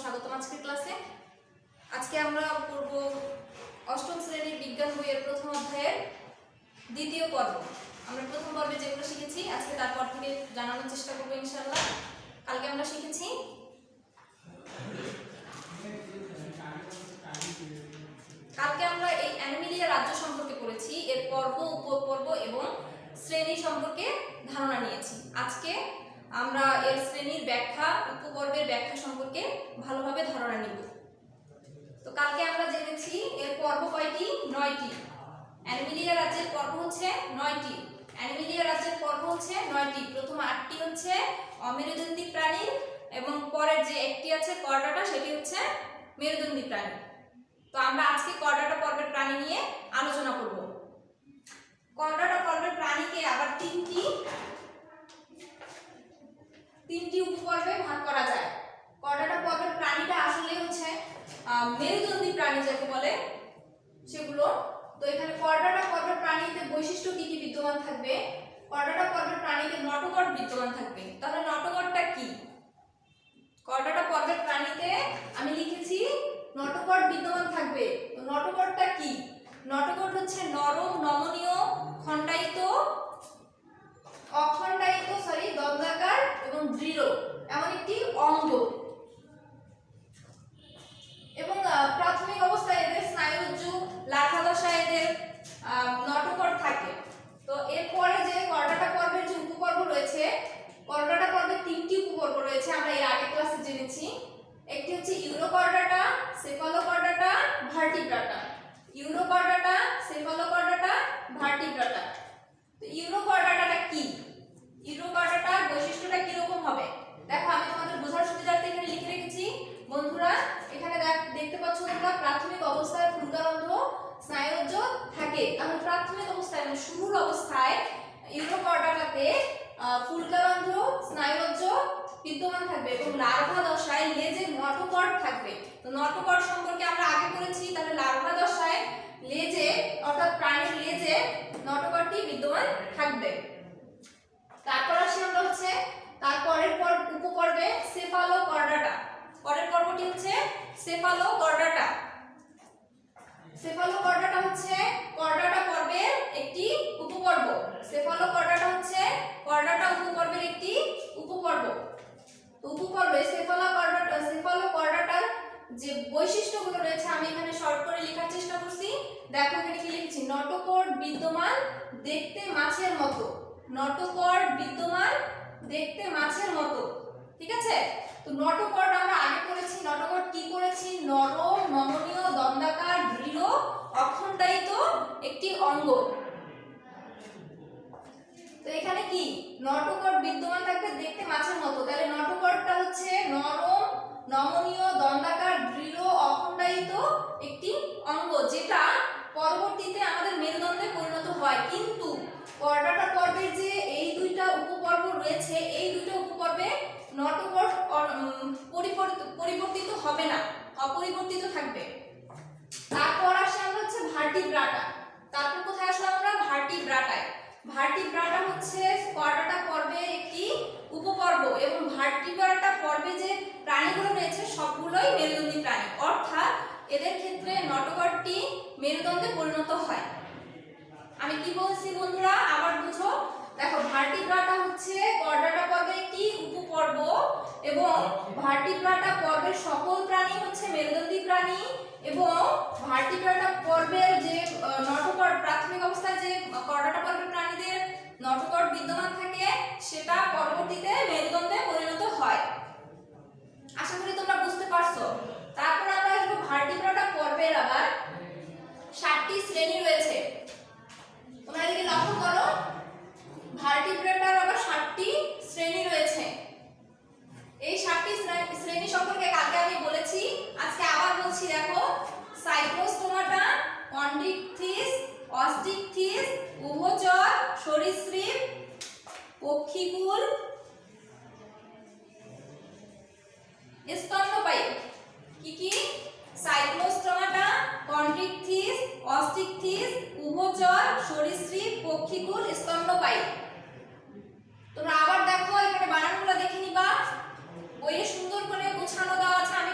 স্বাগতম আজকের ক্লাসে। আজকে আমরা পড়ব অষ্টম শ্রেণীর বিজ্ঞান বইয়ের প্রথম অধ্যায়ের দ্বিতীয় পর্ব। আমরা প্রথম পর্বে যেগুলো শিখেছি আজকে তারপর থেকে জানানোর চেষ্টা করবো ইনশাআল্লাহ। কালকে আমরা শিখেছি এই অ্যানিমেলিয়া রাজ্য সম্পর্কে পড়েছি, এর পর্ব, উপপর্ব এবং শ্রেণী সম্পর্কে ধারণা নিয়েছি। আজকে আমরা এর শ্রেণীর ব্যাখ্যা, উপপর্বের ব্যাখ্যা সম্পর্কে ভালোভাবে ধারণা নিব। তো কালকে আমরা জেনেছি এর পর্ব কয়টি? 9টি। অ্যানিমেলিয়া রাজ্যের পর্ব হচ্ছে 9টি। অ্যানিমেলিয়া রাজ্যের পর্ব হচ্ছে 9টি। প্রথম 8টি হচ্ছে অমেরুদণ্ডী প্রাণী এবং পরের যে একটি আছে কর্ডাটা, সেটি হচ্ছে মেরুদণ্ডী প্রাণী। তো আমরা আজকে কর্ডাটা পর্বের প্রাণী নিয়ে আলোচনা করব। কর্ডাটা পর্বের প্রাণীকে আবার তিনটি উপপর্বে ভাগ করা যায়। কর্ডাটা পর্বের প্রাণীটা আসলে হচ্ছে মেরুদণ্ডী প্রাণী যাকে বলে সেগুলো। তো এখানে কর্ডাটা পর্বের প্রাণীতে বৈশিষ্ট্য কি কি বিদ্যমান থাকবে? কর্ডাটা পর্বের প্রাণীতে নটোকর্ড বিদ্যমান থাকবে। তাহলে নটোকর্ডটা কি? কর্ডাটা পর্বের প্রাণীতে আমি লিখেছি নটোকর্ড বিদ্যমান থাকবে। তো নটোকর্ডটা কি? নটোকর্ড হচ্ছে নরম, নমনীয়, খণ্ডায়িত, অখণ্ডায়িত দন্ডাকার এবং দৃঢ় এমন একটি অঙ্গ। এবং প্রাথমিক অবস্থায় এদের স্নায়ুজ, লার্ভা দশায় এদের নটোকর্ড থাকে। তো এরপরে যে কর্ডাটা পর্বের যে উপপর্ব রয়েছে, কর্ডাটা পর্বের 3টি উপপর্ব রয়েছে, আমরা এর আগের ক্লাসে জেনেছি। একটি হচ্ছে urochordata, cephalochordata, vertebrata. Urochordata, cephalochordata, vertebrata. তো ইউরোকর্ডাটা কি? ইউরোকর্ডাটার বৈশিষ্ট্যটা কি রকম হবে? দেখো, আমি তোমাদের বোঝার সুবিধার্থে এখানে লিখে রেখেছি। বন্ধুরা, এখানে দেখতে পাচ্ছ তোমরা প্রাথমিক অবস্থায় ফুলকারন্ধ্র, স্নায়ুজ থাকে। তাহলে প্রাথমিক অবস্থায় মানে শুরুর অবস্থায় ইউরোকর্ডাটাতে ফুলকারন্ধ্র, স্নায়ুজ বিদ্যমান থাকবে এবং লার্ভা দশায় লেজে নটোকর্ড থাকবে। তো নটোকর্ড সম্পর্কে আমরা আগে পড়েছি। তাহলে লার্ভা দশায় লেজে অর্থাৎ প্রাণীর লেজে নটোকর্ডটি বিদ্যমান থাকবে। তারপর আসি আমরা হচ্ছে তারপরের উপপর্বে সেফালোকর্ডাটা। পরের পর্বটি হচ্ছে সেফালোকর্ডাটা। সেফালোকর্ডাটা হচ্ছে কর্ডাটা পর্বের একটি উপপর্ব। সেফালোকর্ডাটা হচ্ছে কর্ডাটা উপপর্বের একটি উপপর্ব। উপপর্বে সেফালোকর্ডাটার যে বৈশিষ্ট্যগুলো রয়েছে আমি এখানে শর্ট করে লেখার চেষ্টা করছি। দেখো এখানে কি লিখছি? নটোকর্ড বিদ্যমান, দেখতে মাছের মতো। নটোকর্ড বিদ্যমান, দেখতে মাছের মতো। ঠিক আছে? তো নটোকর্ড আমরা আগে পড়েছি। নটোকর্ড কি করেছি? নরম, নমনীয়, দন্ডাকার, দৃঢ়, অখণ্ডায়িত একটি অঙ্গ। তো এখানে কি নটোকর্ড বিদ্যমান থাকবে, দেখতে মাছের মতো। তাহলে নটোকর্ডটা হচ্ছে নরম, নমনীয়, দন্ডাকার, দৃঢ়, অখণ্ডায়িত একটি অঙ্গ, যেটা পরবর্তীতে আমাদের মেরুদণ্ডে পরিণত হয়। কিন্তু কর্ডাটা পর্বের যে এই দুইটা উপপর্ব রয়েছে, এই দুইটা উপপর্বে নটোকর্ড পরিবর্তিত হবে না, অপরিবর্তিত থাকবে। তারপর আসে আমরা হচ্ছে ভার্টিব্রাটা। তারপর কোথায় আসলাম আমরা? ভার্টিব্রাটায়। ভার্টিব্রাটা হচ্ছে কর্ডাটা পর্বের একটি উপপর্ব এবং ভার্টিব্রাটা পর্বে যে প্রাণীগুলো রয়েছে সবগুলোই মেরুদণ্ডী প্রাণী, অর্থাৎ এদের ক্ষেত্রে নটোকর্ডটি মেরুদণ্ডে পরিণত হয়। আমি কি বলছি বন্ধুরা, আবার বুঝো। দেখো, ভার্টিব্রাটা হচ্ছে কর্ডাটা পর্বের একটি উপপর্ব এবং ভার্টিব্রাটা পর্বের সকল প্রাণী হচ্ছে মেরুদণ্ডী প্রাণী এবং ভার্টিব্রাটা পর্বের যে নটোকর্ড, প্রাথমিক অবস্থায় যে কর্ডাটা পর্বের প্রাণীদের নটোকর্ড বিদ্যমান থাকে সেটা পরবর্তীতে মেরুদণ্ডে পরিণত হয়। আশা করি তোমরা বুঝতে পারছো। তারপর আমরা আসবো ভার্টিব্রাটা পর্বের আবার 7টি শ্রেণী রয়েছে। তোমরা এদিকে লক্ষ্য করো, ভার্টিব্রাটার আবার 7টি শ্রেণী রয়েছে। এই 7টি শ্রেণী সম্পর্কে কালকে আমি বলেছি, আজকে আবার বলছি। দেখো, সাইক্লোস্টোমাটা, কন্ডিকথিস, অস্টিকথিস, উভচর, সরীসৃপ, পক্ষীকুল, স্তন্যপায়ী। কি কি? সাইক্লোস্টোমাটা, কন্ডিকথিস, অস্টিকথিস, উভচর, সরীসৃপ, পক্ষীকুল, স্তন্যপায়ী। তোমরা আবার দেখো, এখানে বানানগুলো দেখে নিবা। বইয়ে সুন্দর করে গোছানো দেওয়া আছে, আমি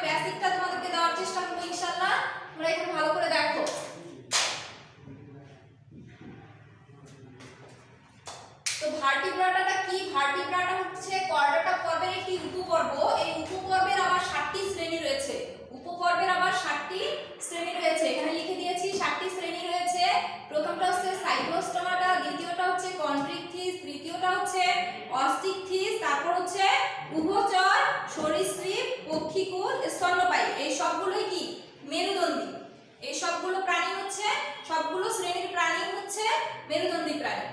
তো ভার্টিব্রাটাটা কি? ভার্টিব্রাটা হচ্ছে কর্ডাটা পর্বের একটি উপপর্ব। এই উপপর্বের আবার 7টি শ্রেণী রয়েছে। উপপর্বের আবার 7টি শ্রেণী রয়েছে। এখানে লিখে দিয়েছি 7টি শ্রেণী রয়েছে। প্রথমটা হচ্ছে সাইক্লোস্টোমাটা, দ্বিতীয়টা হচ্ছে কন্ট্রিকথিস, তৃতীয়টা হচ্ছে অস্টিকথিস, তারপর হচ্ছে উভচর, সরীসৃপ, পক্ষীকুল, স্তন্যপায়ী। এই সবগুলোই কি? মেরুদণ্ডী। এই সবগুলো প্রাণী হচ্ছে, সবগুলো শ্রেণীর প্রাণী হচ্ছে মেরুদণ্ডী প্রাণী।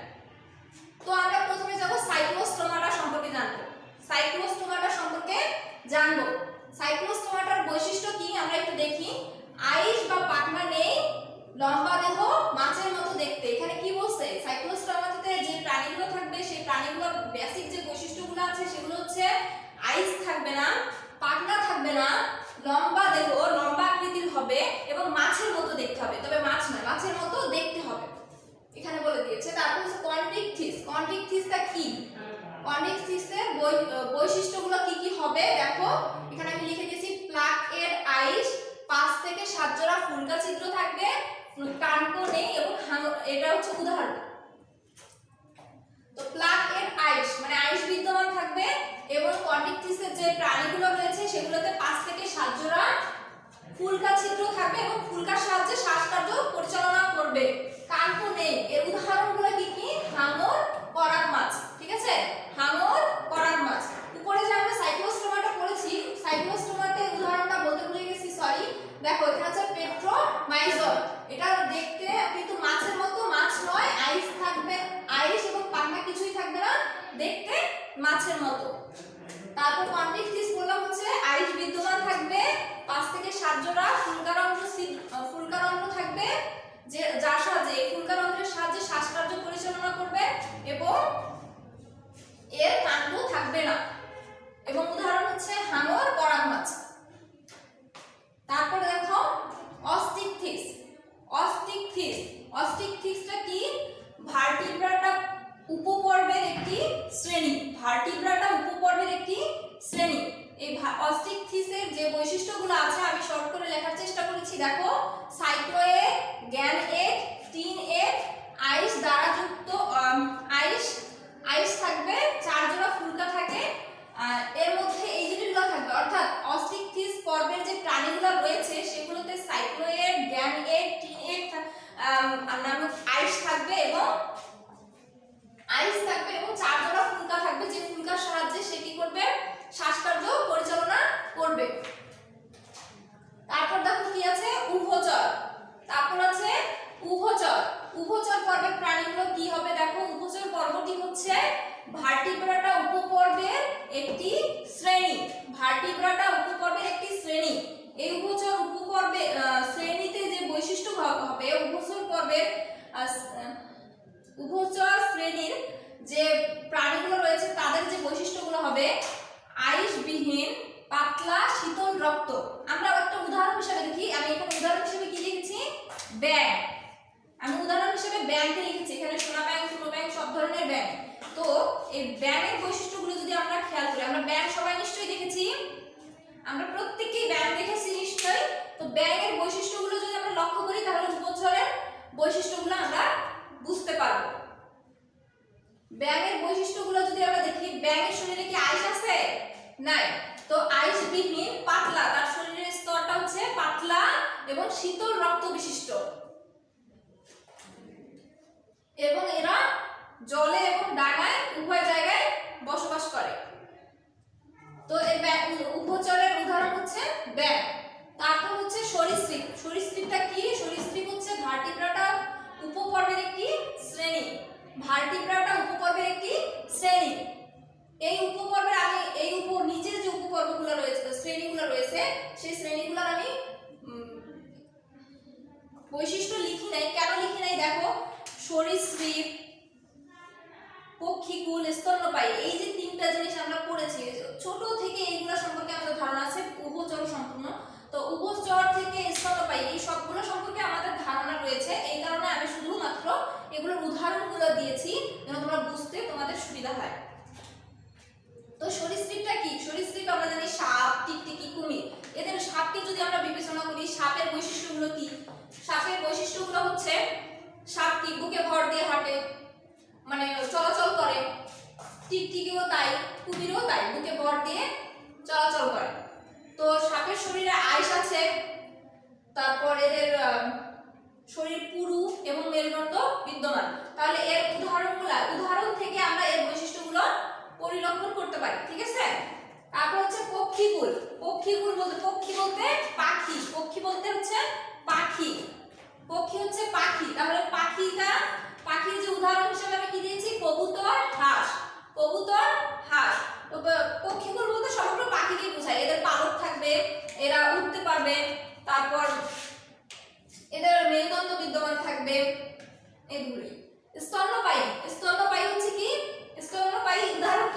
তো আমরা প্রথমে যাব সাইক্লোস্টোমাটা সম্পর্কে জানবো। সাইক্লোস্টোমাটা সম্পর্কে জানবো। সাইক্লোস্টোমাটার বৈশিষ্ট্য কি আমরা একটু দেখি। আইস বা পাখনা নেই, লম্বা দেহ, মাছের মতো দেখতে। এখানে কি বলছে? সাইক্লোস্টোমাটাতে যে প্রাণীগুলো থাকবে সেই প্রাণীগুলোর বেসিক যে বৈশিষ্ট্যগুলো আছে সেগুলো হচ্ছে আইস থাকবে না, পাখনা থাকবে না, লম্বা দেহ, লম্বা আকৃতির হবে এবং মাছের মতো দেখতে হবে। তবে মাছ না, মাছের মতো দেখতে হবে, এখানে বলে দিয়েছে। তারপর হচ্ছে কন্ট্রিকথিস। কন্ট্রিকথিসটা কি? কন্ট্রিকথিসের বৈশিষ্ট্যগুলো কি কি হবে দেখো। এখানে আমি লিখে দিয়েছি প্লাক এর আইস, 5 থেকে 7 জোড়া ফুলকা ছিদ্র থাকবে, কানকো নেই এবং এটা হচ্ছে উদাহরণ। তো প্লাক এর আইস মানে আইস বিদ্যমান থাকবে এবং কন্ট্রিকথিসের যে প্রাণীগুলো রয়েছে সেগুলোতে 5 থেকে 7 জোড়া ফুলকা ছিদ্র থাকবে এবং ফুলকার সাহায্যে শ্বাসকার্য পরিচালনা করবে। কানকো নেই। এর উদাহরণগুলো কি কি? হাঙর, করাত মাছ। ঠিক আছে, হাঙর, করাত মাছ। উপরে যে আমরা সাইক্লোস্টোমাটা পড়েছি, সাইক্লোস্টোমাতে উদাহরণটা বলতে ভুলে গেছি, সরি। দেখো এখানে আছে পেট্রোমাইজল। এটা দেখতে কিন্তু মাছের মতো, মাছ নয়, আইস থাকবে, আইস এবং পাখনা কিছুই থাকবে না, দেখতে মাছের মতো। তারপর কন্ট্রিকথিস বললাম হচ্ছে আইস বিদ্যমান থাকবে, 5 থেকে 7 জোড়া ফুলকারন্ধ্র থাকবে, যে যার সাহায্যে এই ফুলকারন্ধ্রের সাহায্যে শ্বাসকার্য পরিচালনা করবে এবং এর কাণ্ড থাকবে না। এবং উদাহরণ হচ্ছে হাঙর, করাত মাছ। তারপর দেখো অস্টিকথিস। অস্টিকথিস, অস্টিকথিসটা কি? ভার্টিব্রাটা উপপর্বের একটি শ্রেণী। ভার্টিব্রাটা উপপর্বের একটি শ্রেণী। এই অস্টিকথিসের যে বৈশিষ্ট্যগুলো আছে আমি শর্ট করে লেখার চেষ্টা করেছি। দেখো সাইক্লোয়েড, গ্যানএড, টিনএড, আইস দ্বারা যুক্ত, আইস থাকবে, 4 জোড়া ফুলকা থাকে, এর মধ্যে এই জিনিসগুলো থাকবে। অর্থাৎ অস্টিকথিস পর্বের যে প্রাণীগুলো রয়েছে সেগুলোতে সাইক্লোয়েড, গ্যানএড, টিনএড নামক আইস থাকবে এবং 4 জোড়া ফুলকা থাকবে, যে ফুলকার সাহায্যে সে কি করবে? শ্বাসকার্য পরিচালনা করবে। তারপর দেখো কি আছে? উভচর। তারপর আছে উভচর। উভচর পর্বের প্রাণীগুলো কি হবে দেখো। উভচর পর্বটি হচ্ছে ভার্টিব্রাটা উপপর্বের একটি শ্রেণী। ভার্টিব্রাটা উপপর্বের একটি শ্রেণী। এই উভচর উপপর্বে শ্রেণীতে যে বৈশিষ্ট্য হবে, উভচর শ্রেণীর যে প্রাণীগুলো রয়েছে তাদের যে বৈশিষ্ট্যগুলো হবে আইসবিহীন, পাতলা, শীতল রক্ত। আমরা একটা উদাহরণ হিসেবে দেখি। আমি এখানে উদাহরণ হিসেবে কি লিখেছি? ব্যাঙ। আমি উদাহরণ হিসেবে ব্যাঙকে লিখেছি। এখানে সোনা ব্যাঙ, চুনো ব্যাঙ, সব ধরনের ব্যাঙ। তো এই ব্যাঙের বৈশিষ্ট্যগুলো যদি আমরা খেয়াল করি, আমরা ব্যাঙ সবাই নিশ্চয়ই দেখেছি, আমরা প্রত্যেককেই ব্যাঙ দেখেছি নিশ্চয়ই। তো ব্যাঙের বৈশিষ্ট্যগুলো যদি আমরা লক্ষ্য করি তাহলে উভচরের বৈশিষ্ট্যগুলো আমরা বুঝতে পারবো। ব্যাঙের বৈশিষ্ট্যগুলো যদি আমরা দেখি, ব্যাঙের শরীরে কি আইস আছে? নাই। তো আইসবিহীন, পাতলা, তার শরীরের স্তরটা হচ্ছে পাতলা এবং শীতল রক্ত বিশিষ্ট এবং এরা জলে এবং ডাঙায় উভয় জায়গায় বসবাস করে। তো এই উভচরের উদাহরণ হচ্ছে ব্যাঙ। তারপর হচ্ছে সরীসৃপ। সরীসৃপটা কি? সরীসৃপ হচ্ছে ভার্টিব্রাটা উপপর্বের একটি শ্রেণী। ভার্টিব্রাটা উপপর্বের একটি শ্রেণী। এই উপপর্বের আমি নিচের যে উপপর্বগুলো রয়েছে, শ্রেণীগুলো রয়েছে, সেই শ্রেণীগুলোর আমি বৈশিষ্ট্য লিখি নাই। কেন লিখি নাই দেখো, সরীসৃপ, পক্ষীকুল, স্তন্যপায়ী, এই যে 3টা জিনিস আমরা পড়েছি ছোট থেকে, এইগুলো সম্পর্কে আমাদের ধারণা আছে উভচর সম্পূর্ণ। তো উভচর থেকে স্তন্যপায়ী এই সবগুলো সম্পর্কে আমাদের ধারণা রয়েছে। এই কারণে আমি শুধুমাত্র এগুলোর উদাহরণগুলো দিয়েছি যেন তোমরা বুঝতে তোমাদের সুবিধা হয়। তো সরীসৃপটা কি? সরীসৃপ আমরা জানি সাপ, টিকটিকি, কুমির। এদের সাপকে যদি আমরা বিবেচনা করি, সাপের বৈশিষ্ট্যগুলো কি? সাপের বৈশিষ্ট্যগুলো হচ্ছে সাপ কি বুকে ভর দিয়ে হাঁটে, মানে চলাচল করে, টিকটিকিও তাই, কুমিরও তাই, বুকে ভর দিয়ে চলাচল করে। তো সাপের শরীরে আইস আছে, তারপর এদের শরীর পুরু এবং মেরুদণ্ড বিদ্যমান। তাহলে এর উদাহরণ থেকে আমরা এর বৈশিষ্ট্যগুলো পরিলক্ষণ করতে পারি, ঠিক আছে। তারপর হচ্ছে পক্ষীকুল। পক্ষীকুল বলতে পক্ষী বলতে পাখি, পক্ষী বলতে হচ্ছে পাখি, পক্ষী হচ্ছে পাখি। তাহলে পাখির যে উদাহরণ হিসেবে আমি কি দিয়েছি, কবুতর, হাঁস। কবুতর, হাঁস। তো পক্ষীকুল বলতে সমগ্র পাখিকে বোঝায়। এদের পালক থাকবে, এরা উড়তে পারবে, তারপর এদের মেরুদণ্ড বিদ্যমান থাকবে, এগুলি। স্তন্যপায়ী। স্তন্যপায়ী হচ্ছে কি, স্তন্যপায়ী উদাহরণ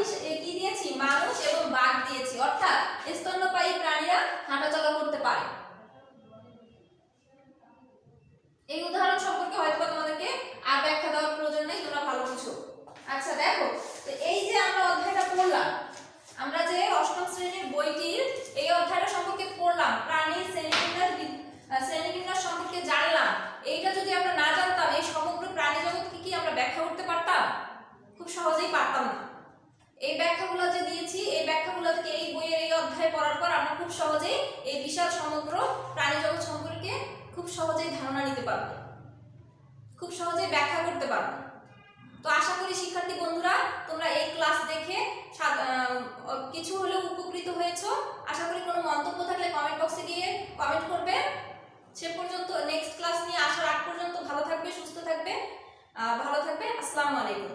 কি দিয়েছি, মানুষ এবং বাঘ দিয়েছি। অর্থাৎ স্তন্যপায়ী প্রাণীরা হাঁটাচলা করতে পারে। এই উদাহরণ সম্পর্কে হয়তো তোমাদেরকে আর ব্যাখ্যা দেওয়ার প্রয়োজন নেই, তোমরা ভালো বুঝো। আচ্ছা দেখো, তো এই যে আমরা অধ্যায়টা পড়লাম, আমরা যে অষ্টম শ্রেণীর বইটির এই অধ্যায়টা সম্পর্কে পড়লাম, প্রাণীর শ্রেণীবিন্যাস সম্পর্কে জানলাম। এইটা যদি আমরা না জানতাম, এই সমগ্র প্রাণী জগৎকে কি আমরা ব্যাখ্যা করতে পারতাম? খুব সহজেই পারতাম না। এই ব্যাখ্যাগুলো যে দিয়েছি, এই ব্যাখ্যাগুলো থেকে এই বইয়ের এই অধ্যায় পড়ার পর আমরা খুব সহজেই এই বিশাল সমগ্র প্রাণী জগৎ সম্পর্কে খুব সহজেই ধারণা নিতে পারবো, খুব সহজেই ব্যাখ্যা করতে পারবো। তো আশা করি শিক্ষার্থী বন্ধুরা তোমরা এই ক্লাস দেখে কিছু হলেও উপকৃত হয়েছো। আশা করি কোনো মন্তব্য থাকলে কমেন্ট বক্সে গিয়ে কমেন্ট করবে। সে পর্যন্ত নেক্সট ক্লাস নিয়ে আসার আগ পর্যন্ত ভালো থাকবে, সুস্থ থাকবে, আসসালামু আলাইকুম।